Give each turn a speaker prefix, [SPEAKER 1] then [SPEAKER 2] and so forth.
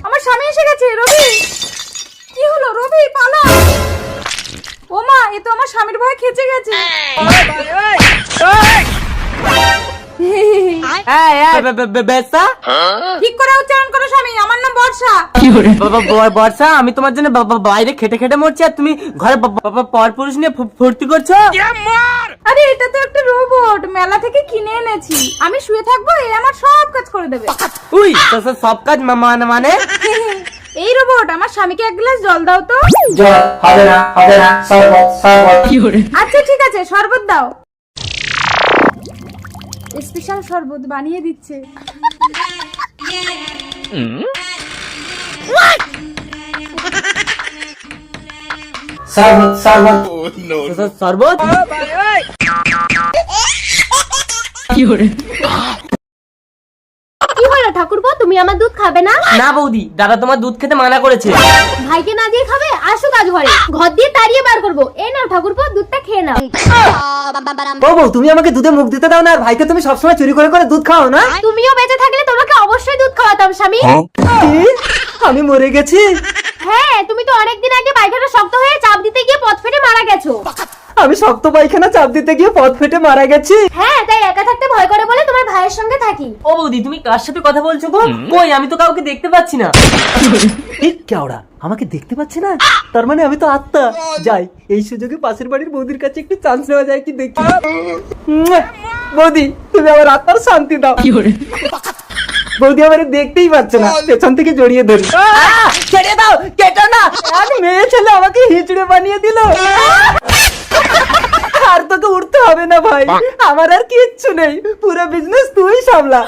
[SPEAKER 1] আমার স্বামী এসে গেছে। রবি, কি হলো? রবি পালা। ও মা, এ তো আমার স্বামীর ভয়ে খেচে গেছে। ঠিক করে উচ্চারণ করো স্বামী, আমার নাম বর্ষা।
[SPEAKER 2] বর্ষা, আমি তোমার জন্য বাইরে খেটে খেটে মরছি আর তুমি ঘরে পরপুরুষ নিয়ে ফুর্তি করছো।
[SPEAKER 1] আরে এটা তো একটা রোবট, মেলা থেকে কিনে এনেছি। আমি শুয়ে থাকবো, এ আমার সব কাজ করে দেবে।
[SPEAKER 2] উই, সব কাজ মানে
[SPEAKER 1] এই রোবট, আমার স্বামীকে এক গ্লাস জল দাও তো।
[SPEAKER 2] হবে না, শরবত।
[SPEAKER 1] আচ্ছা ঠিক আছে, শরবত দাও। স্পেশাল শরবত বানিয়ে দিচ্ছে।
[SPEAKER 2] শরবত।
[SPEAKER 3] কি হলো ঠাকুরপো, তুমি আমার দুধ খাবে না?
[SPEAKER 2] না বৌদি, দাদা তোমার দুধ খেতে মানা করেছে।
[SPEAKER 3] ভাইকে না দিয়ে খাবে? আসো কাজ ঘরে, ঘর দিয়ে তাড়িয়ে বার করবো। এই নাও ঠাকুরপো, দুধটা খেয়ে নাও।
[SPEAKER 2] বউ, তুমি আমাকে দুধে মুখ দিতে দাও না, আর ভাইকে তুমি সবসময় চুরি করে করে দুধ খাও না।
[SPEAKER 3] তুমিও বেঁচে থাকলে তোমাকে অবশ্যই দুধ খাওয়াতাম স্বামী।
[SPEAKER 2] কি? আমি মরে গেছি?
[SPEAKER 3] হ্যাঁ, তুমি তো অনেকদিন আগে পায়খানা শক্ত হয়ে চাপ দিতে গিয়ে পথ ফেটে মারা গেছো।
[SPEAKER 2] আমি শক্ত পায়খানা চাপ দিতে গিয়ে পথ ফেটে মারা গেছি?
[SPEAKER 3] হ্যাঁ, তাই একা থাকতে ভয় করে বলে তোমার ভাইয়ের সঙ্গে থাকি।
[SPEAKER 2] ও বৌদি, তুমি কার সাথে কথা বলছো গো? কই, আমি তো কাউকে দেখতে পাচ্ছি না। ঠিক কেওড়া, আমাকে দেখতে পাচ্ছে না? তার মানে আমি তো আত্মা। যাই, এই সুযোগে পাশের বাড়ির বৌদির কাছে একটু চান্স নেওয়া যায় কি দেখি। বৌদি, তুমি আমার আত্মার শান্তি দাও। বৌদি আমারে দেখতেই পাচ্ছে না, পেছন থেকে জড়িয়ে ধরি। ছেড়ে দাও, কেটো না। আর মেয়ে ছেলে আমাকে হিচড়ে বানিয়ে দিল। আর তোকে উঠতে হবে না ভাই, আমার আর কিচ্ছু নেই, পুরো বিজনেস তুই সামলা।